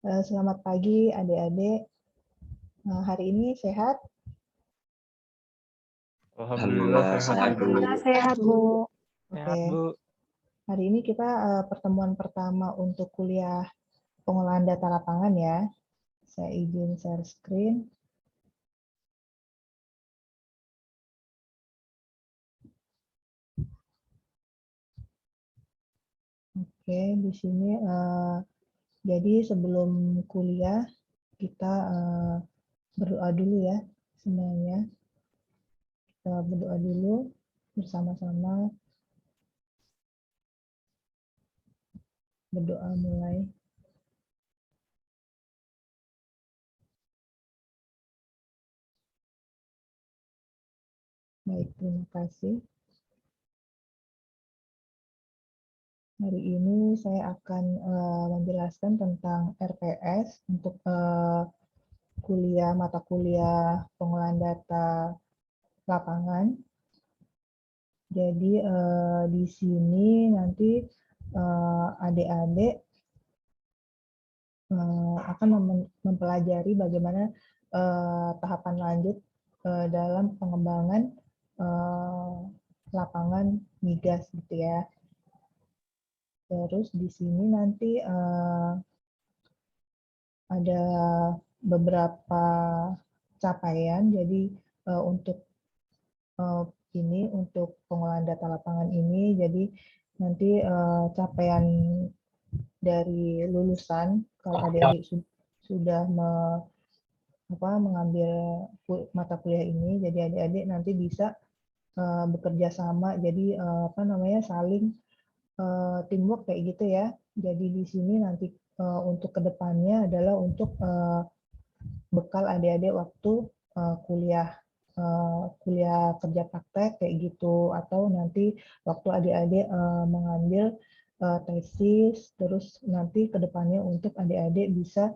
Selamat pagi adik-adik. Hari ini sehat? Alhamdulillah sehat, Bu. Alhamdulillah sehat, Bu. Oke. Sehat, Bu. Hari ini kita pertemuan pertama untuk kuliah pengolahan data lapangan ya. Saya izin share screen. Oke, di sini jadi sebelum kuliah kita berdoa dulu ya semuanya. Kita berdoa dulu bersama-sama. Berdoa mulai. Baik, terima kasih. Hari ini saya akan menjelaskan tentang RPS untuk mata kuliah pengolahan data lapangan. Jadi di sini nanti adik-adik akan mempelajari bagaimana tahapan lanjut dalam pengembangan lapangan migas gitu ya. Terus di sini nanti ada beberapa capaian. Jadi untuk untuk pengolahan data lapangan ini, jadi nanti capaian dari lulusan kalau adik-adik sudah mengambil mata kuliah ini, jadi adik-adik nanti bisa bekerja sama, jadi saling teamwork kayak gitu ya. Jadi di sini nanti untuk kedepannya adalah untuk bekal adik-adik waktu kuliah kerja praktek kayak gitu, atau nanti waktu adik-adik mengambil tesis, terus nanti kedepannya untuk adik-adik bisa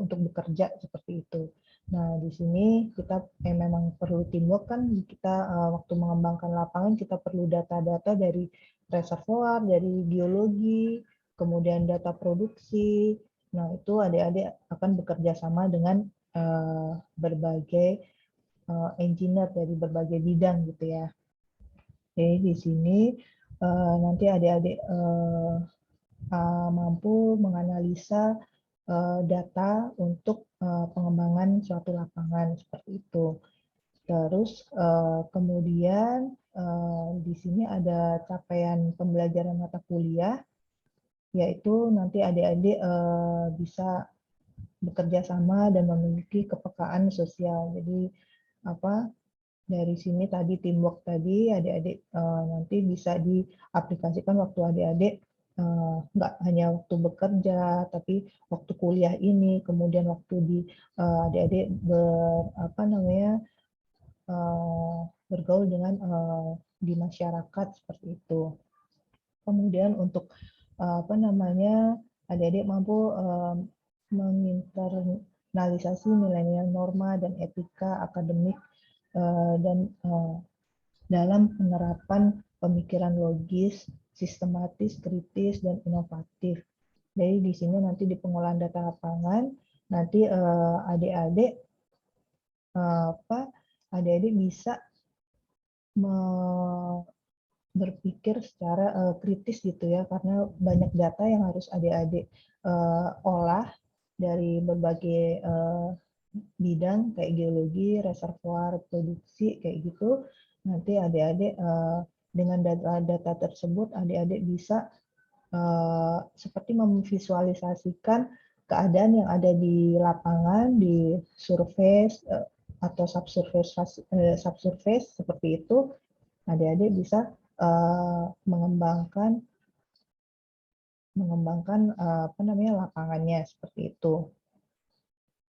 untuk bekerja seperti itu. Nah, di sini kita memang perlu teamwork kan, kita waktu mengembangkan lapangan kita perlu data-data dari reservoir, dari geologi, kemudian data produksi. Nah, itu adik-adik akan bekerja sama dengan berbagai engineer dari berbagai bidang gitu ya. Jadi di sini nanti adik-adik mampu menganalisa data untuk pengembangan suatu lapangan seperti itu. Terus kemudian di sini ada capaian pembelajaran mata kuliah, yaitu nanti adik-adik bisa bekerja sama dan memiliki kepekaan sosial. Jadi dari sini tadi teamwork tadi adik-adik nanti bisa diaplikasikan waktu adik-adik nggak hanya waktu bekerja, tapi waktu kuliah ini, kemudian waktu di adik-adik bergaul dengan di masyarakat seperti itu. Kemudian untuk adik-adik mampu menginternalisasi nilai-nilai norma dan etika akademik dan dalam penerapan pemikiran logis, sistematis, kritis, dan inovatif. Jadi di sini nanti di pengolahan data lapangan, nanti adik-adik bisa berpikir secara kritis gitu ya, karena banyak data yang harus adik-adik olah dari berbagai bidang kayak geologi, reservoir, produksi kayak gitu. Nanti adik-adik dengan data-data tersebut adik-adik bisa seperti memvisualisasikan keadaan yang ada di lapangan, di surface atau subsurface seperti itu. Adik-adik bisa mengembangkan lapangannya seperti itu.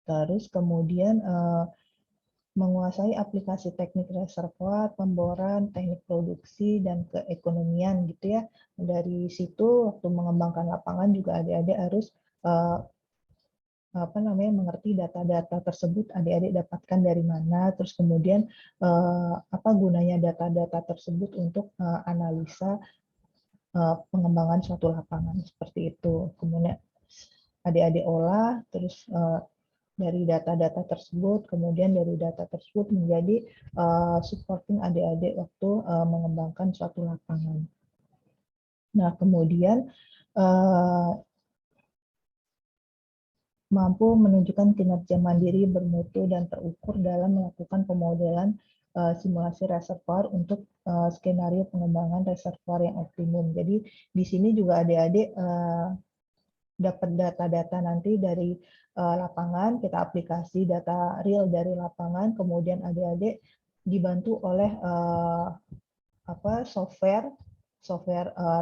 Terus kemudian menguasai aplikasi teknik reservoir, pemboran, teknik produksi, dan keekonomian gitu ya. Dari situ waktu mengembangkan lapangan juga adik-adik harus mengerti data-data tersebut adik-adik dapatkan dari mana, terus kemudian apa gunanya data-data tersebut untuk analisa pengembangan suatu lapangan seperti itu. Kemudian adik-adik olah, terus dari data-data tersebut, kemudian dari data tersebut menjadi supporting adik-adik waktu mengembangkan suatu lapangan. Nah, kemudian mampu menunjukkan kinerja mandiri, bermutu, dan terukur dalam melakukan pemodelan simulasi reservoir untuk skenario pengembangan reservoir yang optimum. Jadi di sini juga adik-adik dapat data-data nanti dari lapangan, kita aplikasi data real dari lapangan, kemudian adik-adik dibantu oleh software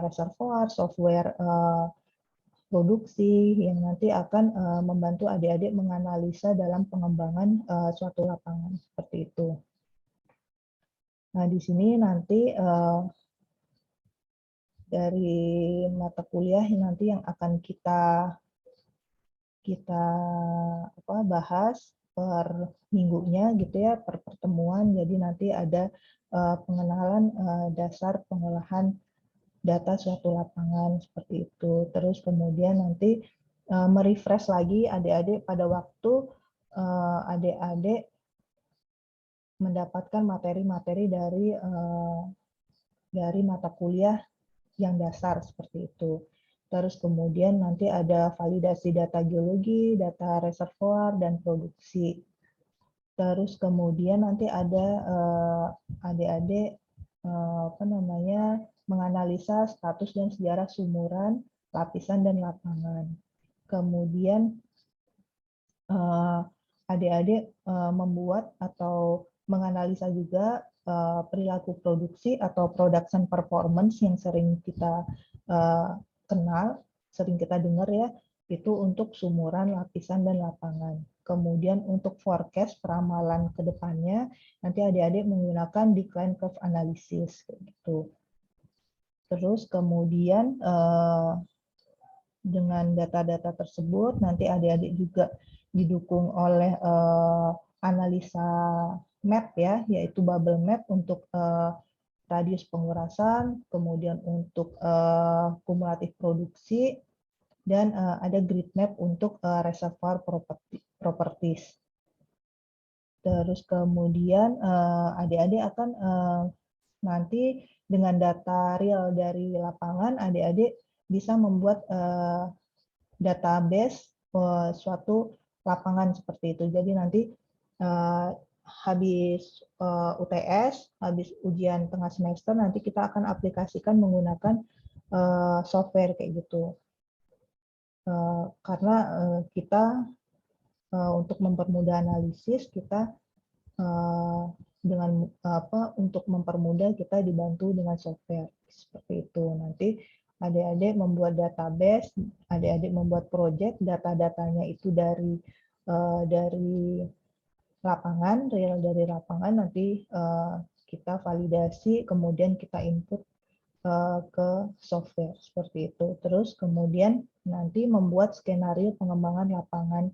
reservoir, software produksi yang nanti akan membantu adik-adik menganalisa dalam pengembangan suatu lapangan seperti itu. Nah, di sini nanti dari mata kuliah nanti yang akan kita bahas per minggunya gitu ya, per pertemuan. Jadi nanti ada pengenalan dasar pengolahan data suatu lapangan seperti itu. Terus kemudian nanti merefresh lagi adik-adik pada waktu adik-adik mendapatkan materi-materi dari mata kuliah yang dasar seperti itu. Terus kemudian nanti ada validasi data geologi, data reservoir, dan produksi. Terus kemudian nanti ada adik-adik menganalisa status dan sejarah sumuran, lapisan, dan lapangan. Kemudian adik-adik membuat atau menganalisa juga perilaku produksi atau production performance yang sering kita kenal, sering kita dengar ya, itu untuk sumuran, lapisan, dan lapangan. Kemudian untuk forecast, peramalan ke depannya, nanti adik-adik menggunakan decline curve analysis. Gitu. Terus kemudian dengan data-data tersebut, nanti adik-adik juga didukung oleh analisa map ya, yaitu bubble map untuk radius pengurasan, kemudian untuk kumulatif produksi, dan ada grid map untuk reservoir properties. Terus kemudian adik-adik akan nanti dengan data real dari lapangan, adik-adik bisa membuat database suatu lapangan seperti itu. Jadi nanti habis UTS, habis ujian tengah semester, nanti kita akan aplikasikan menggunakan software kayak gitu. Karena kita untuk mempermudah analisis, kita dengan untuk mempermudah kita dibantu dengan software seperti itu. Nanti adik-adik membuat database, adik-adik membuat project, data-datanya itu dari lapangan, real dari lapangan, nanti kita validasi, kemudian kita input ke software seperti itu. Terus kemudian nanti membuat skenario pengembangan lapangan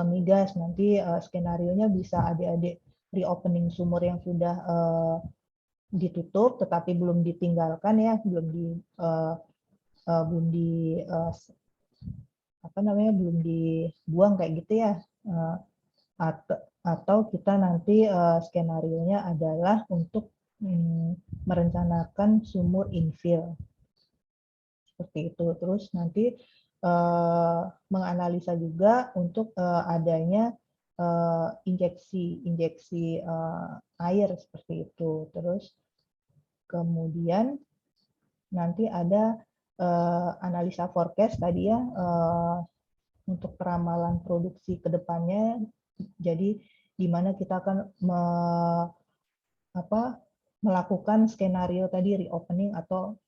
migas. Nanti skenarionya bisa adik-adik reopening sumur yang sudah ditutup tetapi belum ditinggalkan ya, belum dibuang kayak gitu ya. Atau kita nanti skenarionya adalah untuk merencanakan sumur infill seperti itu. Terus nanti menganalisa juga untuk adanya injeksi air seperti itu. Terus kemudian nanti ada analisa forecast tadi ya, untuk peramalan produksi ke depannya. Jadi di mana kita akan melakukan skenario tadi reopening atau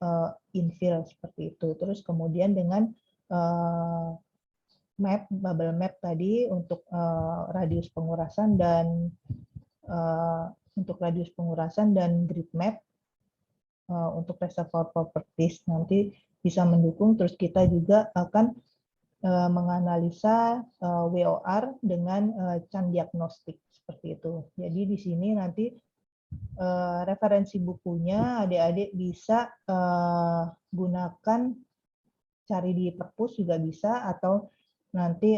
infill seperti itu. Terus kemudian dengan map, bubble map tadi untuk radius pengurasan dan grid map untuk reservoir properties nanti bisa mendukung. Terus kita juga akan menganalisa WOR dengan CHAN diagnostik seperti itu. Jadi di sini nanti referensi bukunya adik-adik bisa gunakan, cari di perpus juga bisa, atau nanti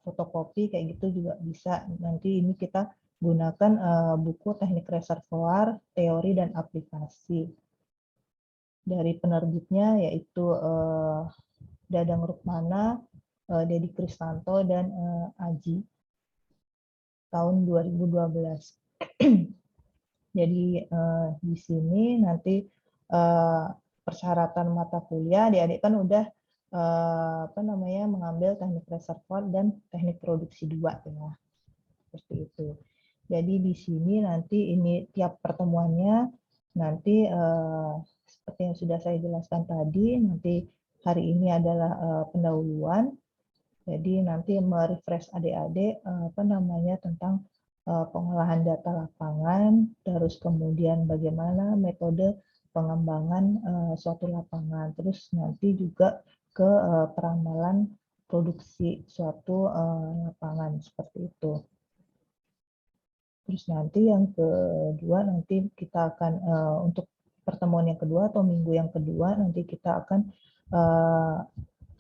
fotokopi kayak gitu juga bisa. Nanti ini kita gunakan buku Teknik Reservoir, Teori dan Aplikasi. Dari penerbitnya yaitu Dadang Rukmana, Dedi Kristanto, dan Aji, tahun 2012. Jadi di sini nanti persyaratan mata kuliah, adik-adik kan udah mengambil teknik reservoir dan teknik produksi 2 ya, seperti itu. Jadi di sini nanti ini tiap pertemuannya nanti seperti yang sudah saya jelaskan tadi, nanti hari ini adalah pendahuluan. Jadi nanti merefresh adik-adik tentang pengolahan data lapangan, terus kemudian bagaimana metode pengembangan suatu lapangan, terus nanti juga ke peramalan produksi suatu lapangan seperti itu. Terus nanti yang kedua, nanti kita akan untuk pertemuan yang kedua atau minggu yang kedua, nanti kita akan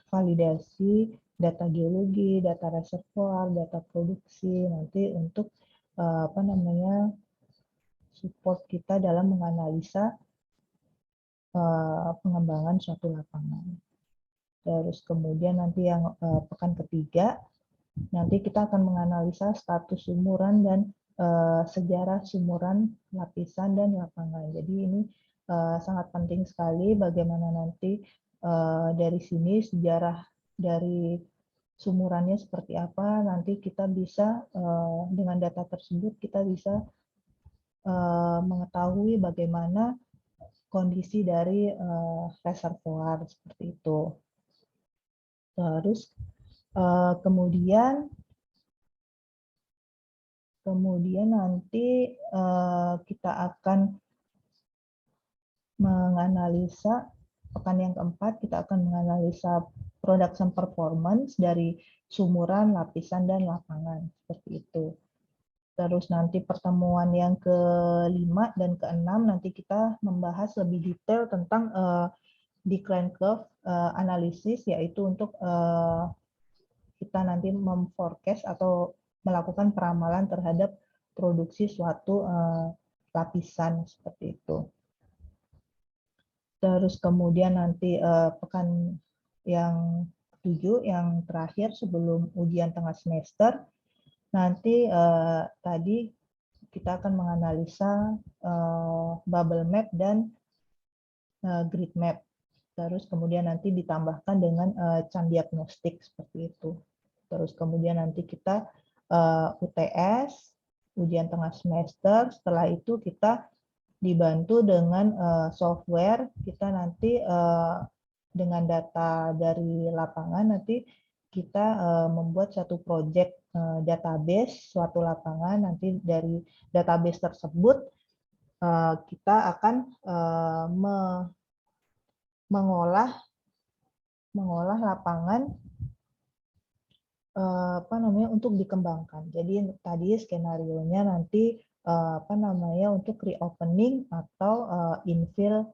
validasi data geologi, data reservoir, data produksi, nanti untuk support kita dalam menganalisa pengembangan suatu lapangan. Terus kemudian nanti yang pekan ketiga, nanti kita akan menganalisa status sumuran dan sejarah sumuran, lapisan, dan lapangan. Jadi ini sangat penting sekali bagaimana nanti dari sini sejarah dari sumurannya seperti apa, nanti kita bisa dengan data tersebut kita bisa mengetahui bagaimana kondisi dari reservoir seperti itu. Terus kemudian nanti kita akan menganalisa, pekan yang keempat kita akan menganalisa production performance dari sumuran, lapisan, dan lapangan seperti itu. Terus nanti pertemuan yang kelima dan keenam nanti kita membahas lebih detail tentang decline curve analisis, yaitu untuk kita nanti memforecast atau melakukan peramalan terhadap produksi suatu lapisan seperti itu. Terus kemudian nanti pekan yang ke-7 yang terakhir sebelum ujian tengah semester, nanti tadi kita akan menganalisa bubble map dan grid map. Terus kemudian nanti ditambahkan dengan CAN diagnostik seperti itu. Terus kemudian nanti kita UTS, ujian tengah semester. Setelah itu kita dibantu dengan software. Kita nanti dengan data dari lapangan nanti kita membuat satu project database suatu lapangan. Nanti dari database tersebut kita akan mengolah lapangan untuk dikembangkan. Jadi tadi skenario-nya nanti untuk reopening atau infill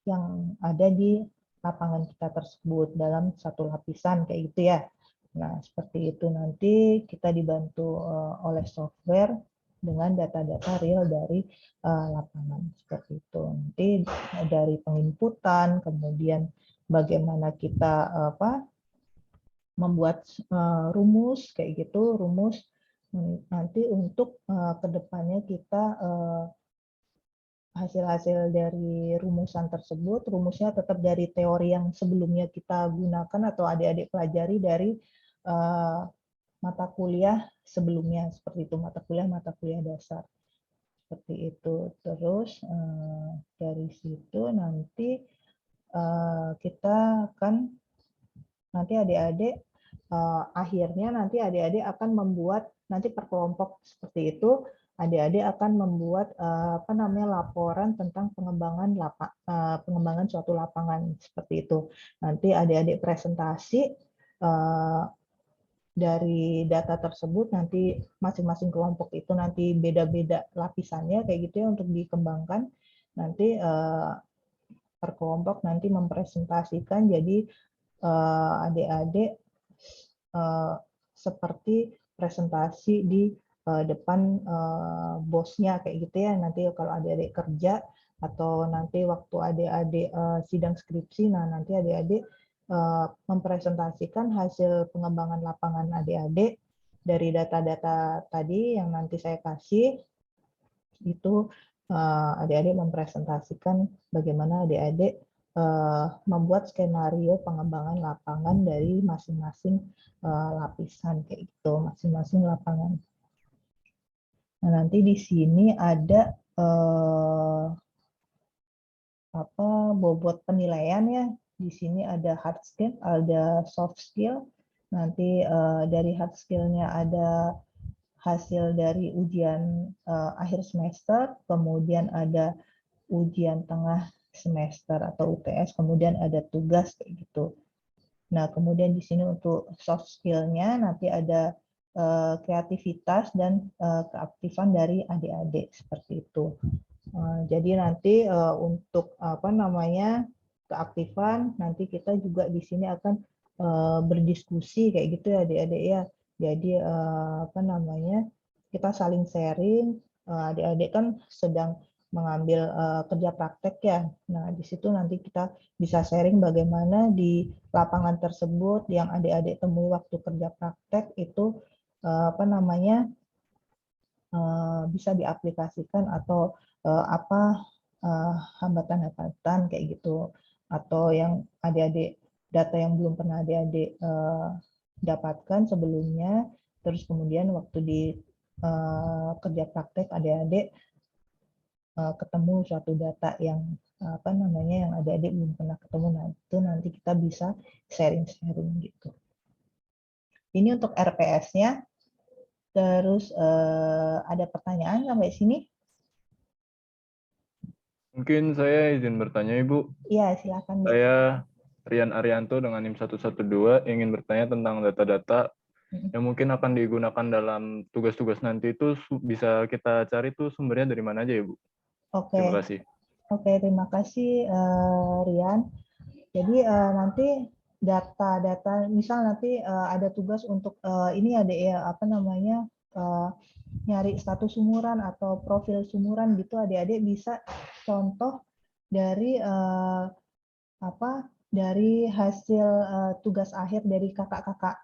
yang ada di lapangan kita tersebut dalam satu lapisan kayak gitu ya. Nah, seperti itu nanti kita dibantu oleh software dengan data-data real dari lapangan seperti itu. Nanti dari penginputan, kemudian bagaimana kita membuat rumus kayak gitu, rumus nanti untuk kedepannya kita hasil-hasil dari rumusan tersebut, rumusnya tetap dari teori yang sebelumnya kita gunakan atau adik-adik pelajari dari mata kuliah sebelumnya, seperti itu, mata kuliah dasar. Seperti itu. Terus dari situ nanti kita akan, nanti adik-adik akhirnya nanti adik-adik akan membuat, nanti per kelompok seperti itu, adik-adik akan membuat laporan tentang pengembangan suatu lapangan seperti itu. Nanti adik-adik presentasi dari data tersebut nanti masing-masing kelompok itu nanti beda-beda lapisannya kayak gitu ya untuk dikembangkan. Nanti per kelompok nanti mempresentasikan jadi adik-adik seperti presentasi di depan bosnya kayak gitu ya. Nanti kalau adik-adik kerja atau nanti waktu adik-adik sidang skripsi, nah nanti adik-adik mempresentasikan hasil pengembangan lapangan adik-adik dari data-data tadi yang nanti saya kasih, itu adik-adik mempresentasikan bagaimana adik-adik membuat skenario pengembangan lapangan dari masing-masing lapisan kayak gitu, masing-masing lapangan. Nah, nanti di sini ada bobot penilaian ya. Di sini ada hard skill, ada soft skill. Nanti dari hard skill-nya ada hasil dari ujian akhir semester, kemudian ada ujian tengah semester atau UTS, kemudian ada tugas kayak gitu. Nah, kemudian di sini untuk soft skill-nya nanti ada kreativitas dan keaktifan dari adik-adik seperti itu. Jadi nanti untuk keaktifan nanti kita juga di sini akan berdiskusi kayak gitu ya adik-adik ya. Jadi kita saling sharing. Adik-adik kan sedang mengambil kerja praktek ya. Nah di situ nanti kita bisa sharing bagaimana di lapangan tersebut yang adik-adik temui waktu kerja praktek itu bisa diaplikasikan atau apa hambatan-hambatan kayak gitu, atau yang adik-adik data yang belum pernah adik-adik dapatkan sebelumnya, terus kemudian waktu di kerja praktek adik-adik ketemu suatu data yang yang adik-adik belum pernah ketemu, nah itu nanti kita bisa sharing-sharing gitu. Ini untuk RPS-nya. Terus ada pertanyaan sampai sini? Mungkin saya izin bertanya, Ibu. Iya, silakan. Saya Rian Arianto dengan NIM 112 ingin bertanya tentang data-data yang mungkin akan digunakan dalam tugas-tugas nanti itu bisa kita cari tuh sumbernya dari mana aja, Ibu? Oke. Terima kasih. Oke, terima kasih Rian. Jadi nanti data-data, misal nanti ada tugas untuk ini ada ya nyari status sumuran atau profil sumuran gitu, adik-adik bisa contoh dari dari hasil tugas akhir dari kakak-kakak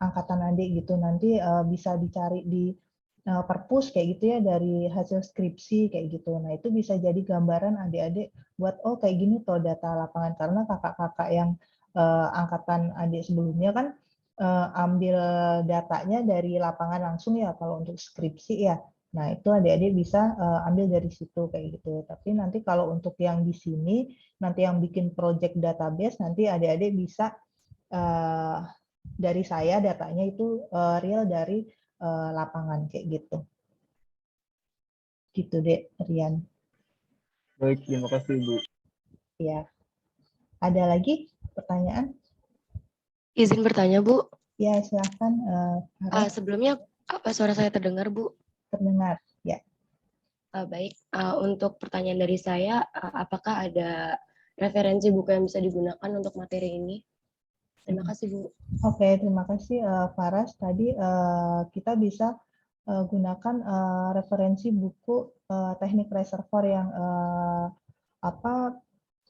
angkatan adik gitu, nanti bisa dicari di perpus kayak gitu ya, dari hasil skripsi kayak gitu. Nah itu bisa jadi gambaran adik-adik buat oh kayak gini tuh data lapangan, karena kakak-kakak yang angkatan adik sebelumnya kan ambil datanya dari lapangan langsung ya kalau untuk skripsi ya. Nah itu adik-adik bisa ambil dari situ kayak gitu. Tapi nanti kalau untuk yang di sini, nanti yang bikin project database, nanti adik-adik bisa dari saya datanya itu real dari lapangan kayak gitu. Gitu deh, Rian. Baik, terima kasih, Bu. Ya. Ada lagi pertanyaan? Izin bertanya, Bu. Ya, silakan. Sebelumnya, apa suara saya terdengar, Bu? Terdengar, ya. Baik, untuk pertanyaan dari saya, apakah ada referensi buku yang bisa digunakan untuk materi ini? Terima kasih, Bu. Oke, terima kasih Faras. Tadi kita bisa gunakan referensi buku teknik reservoir yang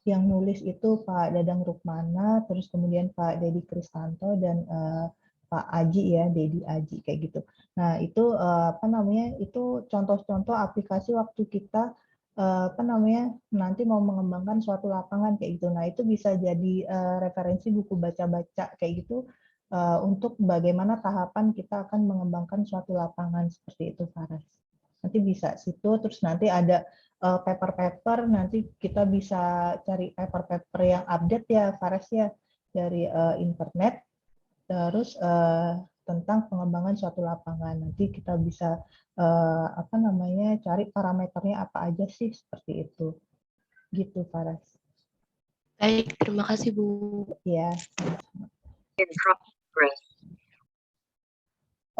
yang nulis itu Pak Dadang Rukmana, terus kemudian Pak Dedi Kristanto dan Pak Aji ya, Dedi Aji kayak gitu. Nah itu itu contoh-contoh aplikasi waktu kita nanti mau mengembangkan suatu lapangan kayak gitu. Nah itu bisa jadi referensi buku baca-baca kayak gitu untuk bagaimana tahapan kita akan mengembangkan suatu lapangan seperti itu, Faras. Nanti bisa situ, terus nanti ada paper-paper, nanti kita bisa cari paper-paper yang update ya, Faras ya, dari internet, terus tentang pengembangan suatu lapangan. Nanti kita bisa cari parameternya apa aja sih, seperti itu. Gitu, Faras. Baik, terima kasih, Bu. Ya.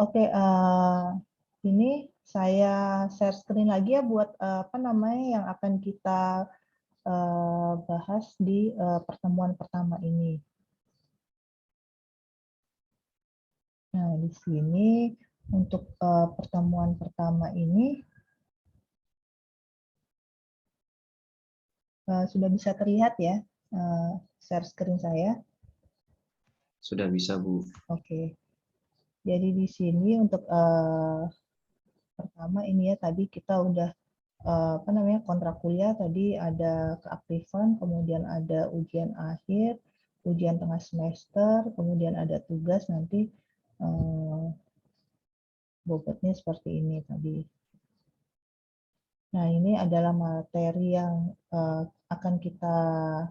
Oke, ini saya share screen lagi ya buat apa namanya yang akan kita bahas di pertemuan pertama ini. Nah, di sini untuk pertemuan pertama ini sudah bisa terlihat ya share screen saya. Sudah bisa, Bu. Oke. Jadi di sini untuk pertama ini ya tadi kita udah apa namanya kontrak kuliah tadi ada keaktifan, kemudian ada ujian akhir, ujian tengah semester, kemudian ada tugas nanti bobotnya seperti ini tadi. Nah, ini adalah materi yang akan kita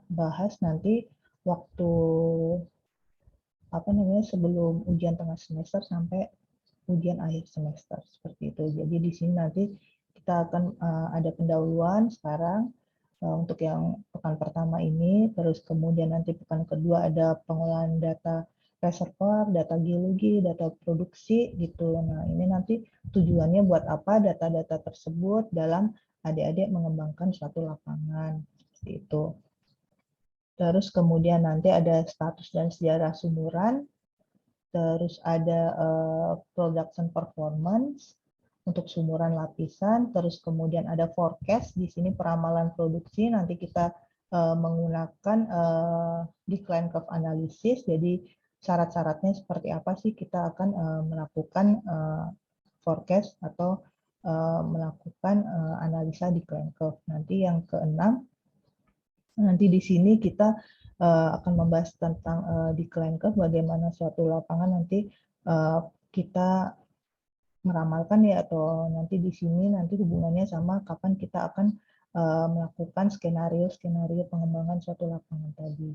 bahas nanti waktu apa namanya sebelum ujian tengah semester sampai ujian akhir semester seperti itu. Jadi di sini nanti kita akan ada pendahuluan sekarang untuk yang pekan pertama ini, terus kemudian nanti pekan kedua ada pengolahan data reservoir, data geologi, data produksi gitu. Nah, ini nanti tujuannya buat apa data-data tersebut dalam adik-adik mengembangkan suatu lapangan seperti itu. Terus kemudian nanti ada status dan sejarah sumuran, terus ada production performance untuk sumuran lapisan, terus kemudian ada forecast, di sini peramalan produksi, nanti kita menggunakan decline curve analysis, jadi syarat-syaratnya seperti apa sih kita akan melakukan forecast atau melakukan analisa decline curve. Nanti yang keenam, nanti di sini kita akan membahas tentang decline curve, bagaimana suatu lapangan nanti kita meramalkan ya, atau nanti di sini nanti hubungannya sama kapan kita akan melakukan skenario-skenario pengembangan suatu lapangan tadi.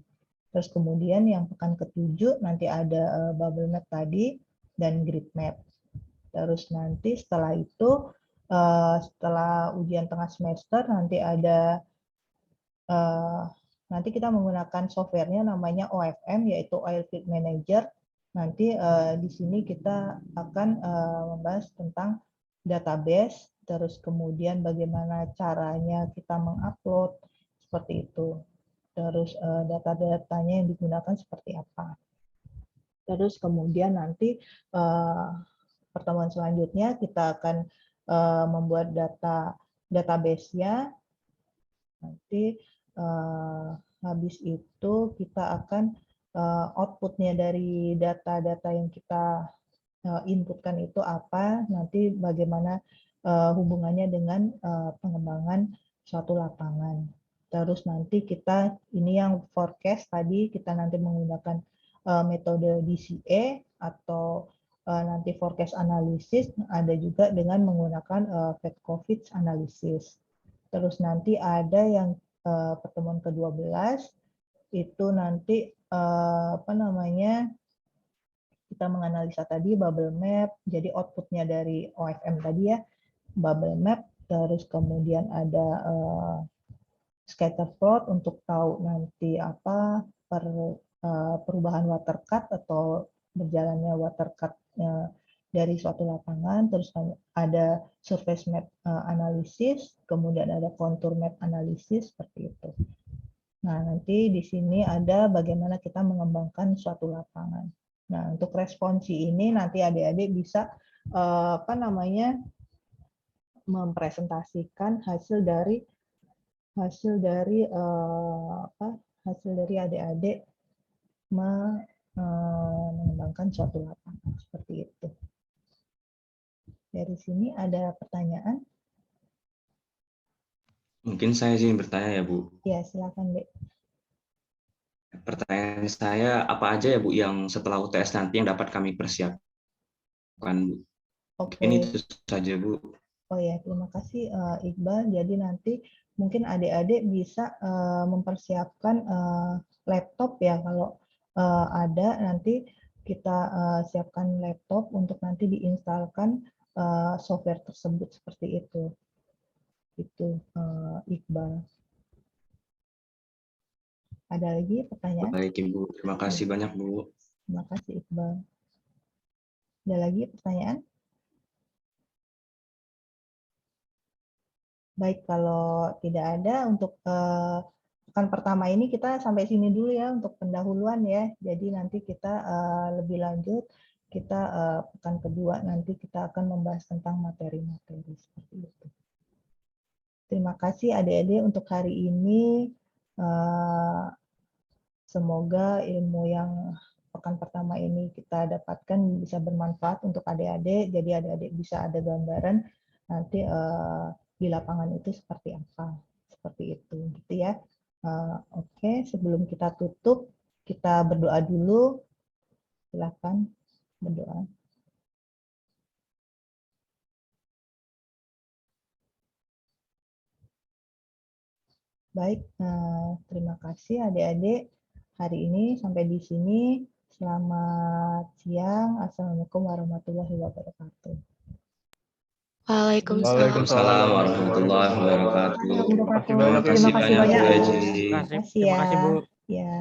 Terus kemudian yang pekan ke-7 nanti ada bubble map tadi dan grid map. Terus nanti setelah itu, setelah ujian tengah semester nanti ada nanti kita menggunakan softwarenya namanya OFM, yaitu Oil Field Manager. Nanti di sini kita akan membahas tentang database, terus kemudian bagaimana caranya kita mengupload, seperti itu. Terus data-datanya yang digunakan seperti apa. Terus kemudian nanti pertemuan selanjutnya kita akan membuat database-nya. Nanti habis itu kita akan outputnya dari data-data yang kita inputkan itu apa, nanti bagaimana hubungannya dengan pengembangan suatu lapangan. Terus nanti kita, ini yang forecast tadi, kita nanti menggunakan metode DCA atau nanti forecast analysis, ada juga dengan menggunakan Petkovich analysis. Terus nanti ada yang pertemuan ke-12 itu nanti apa namanya kita menganalisa tadi bubble map, jadi outputnya dari OFM tadi ya, bubble map, terus kemudian ada scatter plot untuk tahu nanti apa perubahan water cut atau berjalannya water cut dari suatu lapangan, terus ada surface map analisis, kemudian ada contour map analisis, seperti itu. Nah, nanti di sini ada bagaimana kita mengembangkan suatu lapangan. Nah, untuk responsi ini nanti adik-adik bisa apa namanya mempresentasikan hasil dari adik-adik mengembangkan suatu lapangan, seperti itu. Dari sini ada pertanyaan? Mungkin saya sih bertanya ya, Bu. Ya, silakan, Dek. Pertanyaan saya, apa aja ya, Bu, yang setelah UTS nanti yang dapat kami persiapkan, Bu? Oke. Ini itu saja, Bu. Oh ya, terima kasih Iqbal. Jadi nanti mungkin adik-adik bisa mempersiapkan laptop ya, kalau ada nanti kita siapkan laptop untuk nanti diinstalkan software tersebut, seperti itu. Itu Iqbal. Ada lagi pertanyaan? Baik, Ibu. Terima kasih banyak, Bu. Terima kasih Iqbal. Ada lagi pertanyaan? Baik, kalau tidak ada untuk pekan pertama ini kita sampai sini dulu ya untuk pendahuluan ya. Jadi nanti kita lebih lanjut, kita pekan kedua nanti kita akan membahas tentang materi-materi seperti itu. Terima kasih adik-adik untuk hari ini. Semoga ilmu yang pekan pertama ini kita dapatkan bisa bermanfaat untuk adik-adik. Jadi adik-adik bisa ada gambaran nanti di lapangan itu seperti apa, seperti itu, gitu ya. Oke, sebelum kita tutup, kita berdoa dulu. Silakan berdoa. Baik, terima kasih adik-adik. Hari ini sampai di sini. Selamat siang. Assalamualaikum warahmatullahi wabarakatuh. Waalaikumsalam. Waalaikumsalam warahmatullahi wabarakatuh. Terima kasih banyak. Terima kasih banyak. Bu Bu. Eji. Terima kasih Terima kasih, ya. Bu. Ya.